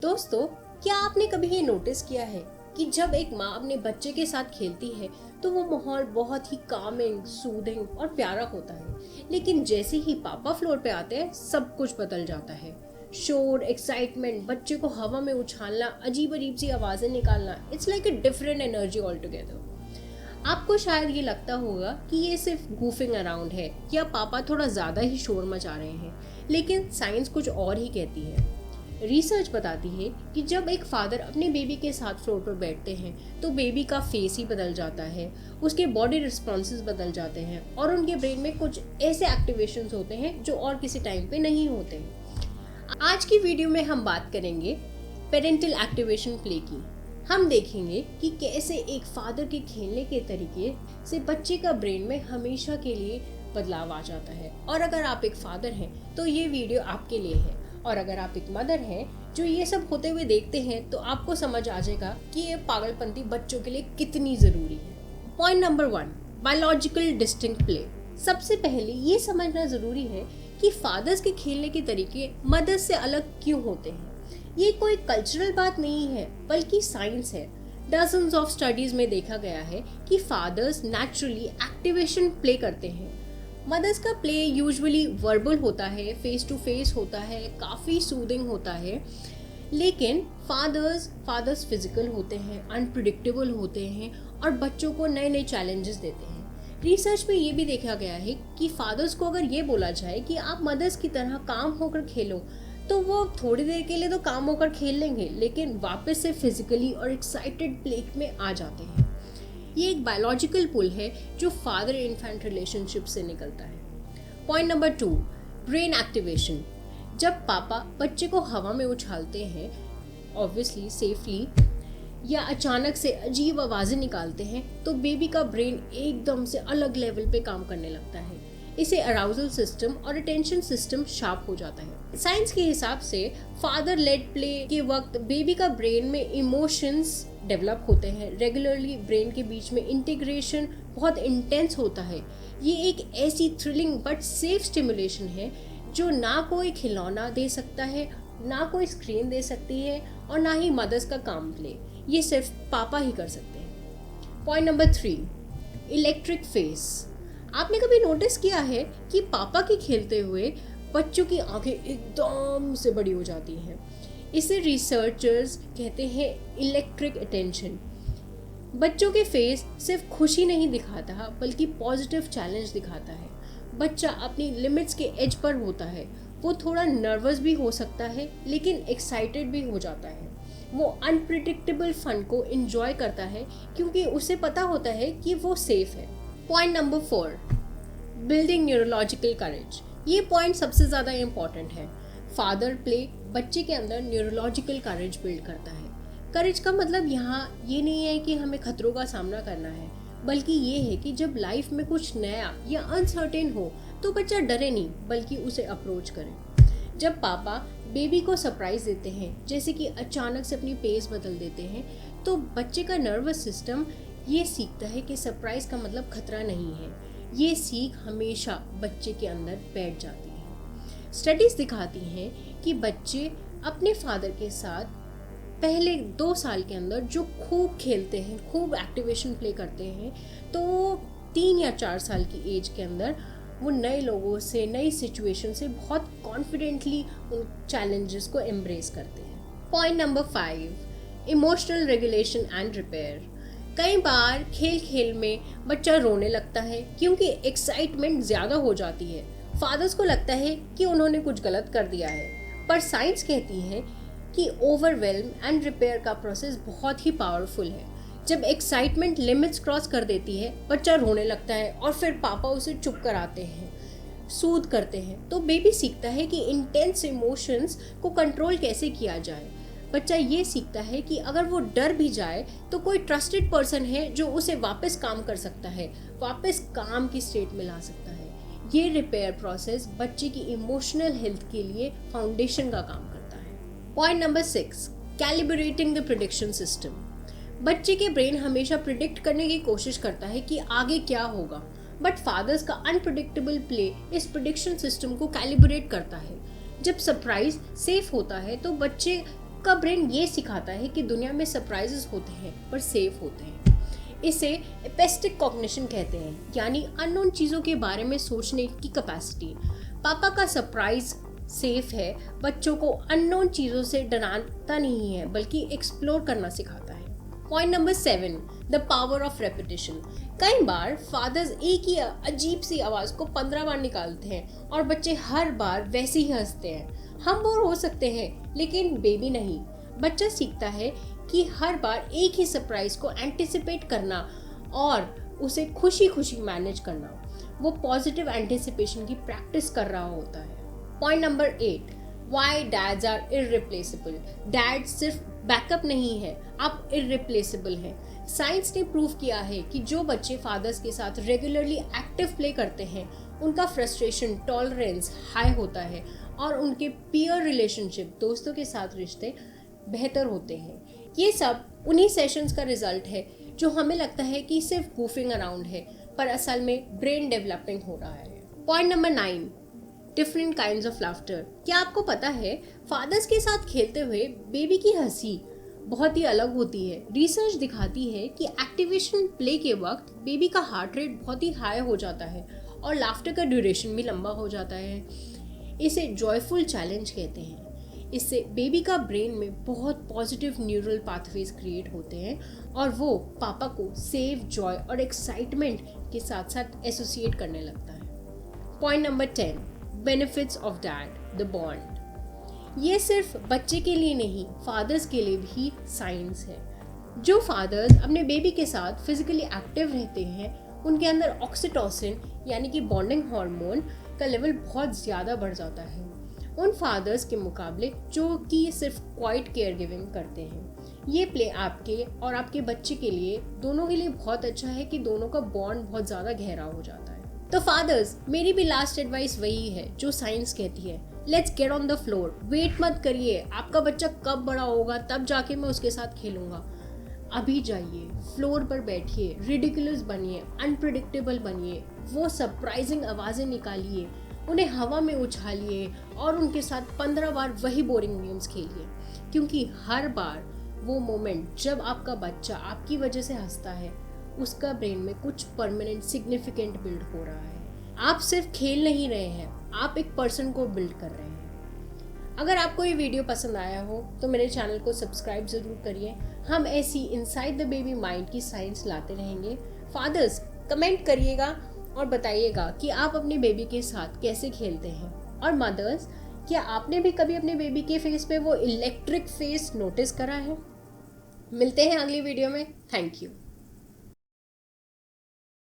दोस्तों, क्या आपने कभी ये नोटिस किया है कि जब एक माँ अपने बच्चे के साथ खेलती है तो वो माहौल बहुत ही कामिंग, सूदिंग और प्यारा होता है। लेकिन जैसे ही पापा फ्लोर पे आते हैं सब कुछ बदल जाता है। शोर, एक्साइटमेंट, बच्चे को हवा में उछालना, अजीब अजीब सी आवाजें निकालना, it's like a different energy all together. आपको शायद ये लगता होगा कि ये सिर्फ गूफिंग अराउंड है या पापा थोड़ा ज़्यादा ही शोर मचा रहे हैं, लेकिन साइंस कुछ और ही कहती है। रिसर्च बताती है कि जब एक फादर अपने बेबी के साथ फ्लोर पर बैठते हैं तो बेबी का फेस ही बदल जाता है, उसके बॉडी रिस्पॉन्सेज बदल जाते हैं और उनके ब्रेन में कुछ ऐसे एक्टिवेशंस होते हैं जो और किसी टाइम पे नहीं होते। आज की वीडियो में हम बात करेंगे पेरेंटल एक्टिवेशन प्ले की। हम देखेंगे कि कैसे एक फादर के खेलने के तरीके से बच्चे का ब्रेन में हमेशा के लिए बदलाव आ जाता है। और अगर आप एक फादर हैं तो ये वीडियो आपके लिए है, और अगर आप एक मदर हैं जो ये सब होते हुए देखते हैं तो आपको समझ आ जाएगा कि ये पागलपंती बच्चों के लिए कितनी ज़रूरी है। Point number 1, biological distinct play. सबसे पहले ये समझना ज़रूरी है कि फादर्स के खेलने के तरीके मदर्स से अलग क्यों होते हैं। ये कोई कल्चरल बात नहीं है बल्कि साइंस है। डजन्स ऑफ स्टडीज़ में देखा गया है कि फादर्स नेचुरली एक्टिवेशन प्ले करते हैं। मदर्स का प्ले यूजुअली वर्बल होता है, फेस टू फेस होता है, काफ़ी सूदिंग होता है। लेकिन फादर्स फिजिकल होते हैं, अनप्रिडिक्टेबल होते हैं और बच्चों को नए नए चैलेंजेस देते हैं। रिसर्च में ये भी देखा गया है कि फादर्स को अगर ये बोला जाए कि आप मदर्स की तरह काम होकर खेलो तो वो थोड़ी देर के लिए तो काम होकर खेल लेंगे, लेकिन वापस से फिजिकली और एक्साइटेड प्ले में आ जाते हैं। ये एक बायोलॉजिकल पुल है जो फादर इन्फेंट रिलेशनशिप से निकलता है। Point number 2, brain activation. जब पापा बच्चे को हवा में उछालते हैं, ऑब्वियसली सेफली, या अचानक से अजीब आवाज़ें निकालते हैं तो बेबी का ब्रेन एकदम से अलग लेवल पे काम करने लगता है। इसे अराउजल सिस्टम और अटेंशन सिस्टम शार्प हो जाता है। साइंस के हिसाब से फादर लेड प्ले के वक्त बेबी का ब्रेन में इमोशंस डेवलप होते हैं। रेगुलरली ब्रेन के बीच में इंटीग्रेशन बहुत इंटेंस होता है। ये एक ऐसी थ्रिलिंग बट सेफ स्टिमुलेशन है जो ना कोई खिलौना दे सकता है, ना कोई स्क्रीन दे सकती है और ना ही मदर्स का काम प्ले। ये सिर्फ पापा ही कर सकते हैं। Point number 3, electric face. आपने कभी नोटिस किया है कि पापा के खेलते हुए बच्चों की आंखें एकदम से बड़ी हो जाती हैं। इसे रिसर्चर्स कहते हैं इलेक्ट्रिक अटेंशन। बच्चों के फेस सिर्फ खुशी नहीं दिखाता बल्कि पॉजिटिव चैलेंज दिखाता है। बच्चा अपनी लिमिट्स के एज पर होता है, वो थोड़ा नर्वस भी हो सकता है लेकिन एक्साइटेड भी हो जाता है। वो अनप्रिडिक्टेबल फन को एंजॉय करता है क्योंकि उसे पता होता है कि वो सेफ है। पॉइंट नंबर 4, बिल्डिंग न्यूरोलॉजिकल करेज। ये पॉइंट सबसे ज़्यादा इम्पॉर्टेंट है। फादर प्ले बच्चे के अंदर न्यूरोलॉजिकल करेज बिल्ड करता है। करेज का मतलब यहाँ ये नहीं है कि हमें खतरों का सामना करना है, बल्कि ये है कि जब लाइफ में कुछ नया या अनसर्टेन हो तो बच्चा डरे नहीं बल्कि उसे अप्रोच करे। जब पापा बेबी को सरप्राइज देते हैं, जैसे कि अचानक से अपनी पेस बदल देते हैं, तो बच्चे का नर्वस सिस्टम ये सीखता है कि सरप्राइज का मतलब खतरा नहीं है। ये सीख हमेशा बच्चे के अंदर बैठ जाती है। स्टडीज दिखाती हैं कि बच्चे अपने फादर के साथ पहले 2 साल के अंदर जो खूब खेलते हैं, खूब एक्टिवेशन प्ले करते हैं, तो 3 या 4 साल की एज के अंदर वो नए लोगों से, नई सिचुएशन से बहुत कॉन्फिडेंटली उन चैलेंजेस को एम्ब्रेस करते हैं। Point number 5, emotional regulation and repair. कई बार खेल खेल में बच्चा रोने लगता है क्योंकि एक्साइटमेंट ज़्यादा हो जाती है। फादर्स को लगता है कि उन्होंने कुछ गलत कर दिया है, पर साइंस कहती है कि ओवरवेल्म एंड रिपेयर का प्रोसेस बहुत ही पावरफुल है। जब एक्साइटमेंट लिमिट्स क्रॉस कर देती है, बच्चा रोने लगता है और फिर पापा उसे चुप कराते हैं, सूद करते हैं, तो बेबी सीखता है कि इंटेंस इमोशंस को कंट्रोल कैसे किया जाए। बच्चा ये सीखता है कि अगर वो डर भी जाए तो कोई ट्रस्टेड पर्सन है जो उसे वापस काम कर सकता है, वापस काम की स्टेट में ला सकता है। ये रिपेयर प्रोसेस बच्चे की इमोशनल हेल्थ के लिए फाउंडेशन का काम करता है। Point number 6, calibrating the prediction system. बच्चे के ब्रेन हमेशा प्रिडिक्ट करने की कोशिश करता है कि आगे क्या होगा, बट फादर्स का अनप्रिडिक्टेबल प्ले इस प्रिडिक्शन सिस्टम को कैलिब्रेट करता है। जब सरप्राइज सेफ होता है तो बच्चे आपका ब्रेन ये सिखाता है कि दुनिया में सरप्राइजेस होते हैं पर सेफ होते हैं। इसे एपिस्टिक कॉग्निशन कहते हैं, यानी अननोन चीज़ों के बारे में सोचने की कैपेसिटी। पापा का सरप्राइज सेफ है, बच्चों को अननोन चीज़ों से डराता नहीं है बल्कि एक्सप्लोर करना सिखाता है। Point number 7, the power of repetition. कई बार फादर्स एक ही अजीब सी आवाज़ को 15 बार निकालते हैं और बच्चे हर बार वैसे ही हंसते हैं। हम बोर हो सकते हैं लेकिन बेबी नहीं। बच्चा सीखता है कि हर बार एक ही सरप्राइज को एंटिसिपेट करना और उसे खुशी खुशी मैनेज करना। वो पॉजिटिव एंटिसिपेशन की प्रैक्टिस कर रहा होता है। Point number 8, why dads are irreplaceable. Dad सिर्फ बैकअप नहीं है, आप इररिप्लेसेबल हैं। साइंस ने प्रूव किया है कि जो बच्चे फादर्स के साथ रेगुलरली एक्टिव प्ले करते हैं उनका फ्रस्ट्रेशन टॉलरेंस हाई होता है और उनके पीयर रिलेशनशिप, दोस्तों के साथ रिश्ते बेहतर होते हैं। ये सब उन्हीं सेशंस का रिजल्ट है जो हमें लगता है कि सिर्फ गूफिंग अराउंड है, पर असल में ब्रेन डेवलपिंग हो रहा है। Point number 9, different kinds of laughter. क्या आपको पता है फादर्स के साथ खेलते हुए बेबी की हंसी बहुत ही अलग होती है। रिसर्च दिखाती है कि एक्टिवेशन प्ले के वक्त बेबी का हार्ट रेट बहुत ही हाई हो जाता है और लाफ्टर का ड्यूरेशन भी लंबा हो जाता है। इसे जॉयफुल चैलेंज कहते हैं। इससे बेबी का ब्रेन में बहुत पॉजिटिव न्यूरल पाथवेज क्रिएट होते हैं और वो पापा को सेफ, जॉय और एक्साइटमेंट के साथ साथ एसोसिएट करने लगता है। Point number 10, benefits of dad, the bond. ये सिर्फ बच्चे के लिए नहीं, फादर्स के लिए भी साइंस है। जो फादर्स अपने बेबी के साथ फिजिकली एक्टिव रहते हैं उनके अंदर ऑक्सीटोसिन यानी कि बॉन्डिंग हार्मोन का लेवल बहुत ज़्यादा बढ़ जाता है उन फादर्स के मुकाबले जो कि सिर्फ क्वाइट केयर गिविंग करते हैं। ये प्ले आपके और आपके बच्चे के लिए, दोनों के लिए बहुत अच्छा है कि दोनों का बॉन्ड बहुत ज़्यादा गहरा हो जाता है। तो फादर्स, मेरी भी लास्ट एडवाइस वही है जो साइंस कहती है, let's get on the floor. Wait मत करिए आपका बच्चा कब बड़ा होगा तब जाके मैं उसके साथ खेलूंगा। अभी जाइए, फ्लोर पर बैठिए, रिडिकुलस बनिए, अनप्रिडिक्टेबल बनिए, वो सरप्राइजिंग आवाज़ें निकालिए, उन्हें हवा में उछालिए और उनके साथ 15 बार वही बोरिंग गेम्स खेलिए। क्योंकि हर बार वो मोमेंट जब आपका बच्चा आपकी वजह से हंसता है, उसका ब्रेन में कुछ परमानेंट सिग्निफिकेंट बिल्ड हो रहा है। आप सिर्फ खेल नहीं रहे हैं, आप एक पर्सन को बिल्ड कर रहे हैं। अगर आपको ये वीडियो पसंद आया हो तो मेरे चैनल को सब्सक्राइब ज़रूर करिए। हम ऐसी इनसाइड द बेबी माइंड की साइंस लाते रहेंगे। फादर्स, कमेंट करिएगा और बताइएगा कि आप अपने बेबी के साथ कैसे खेलते हैं। और मदर्स, क्या आपने भी कभी अपने बेबी के फेस पे वो इलेक्ट्रिक फेस नोटिस करा है? मिलते हैं अगली वीडियो में। Thank you.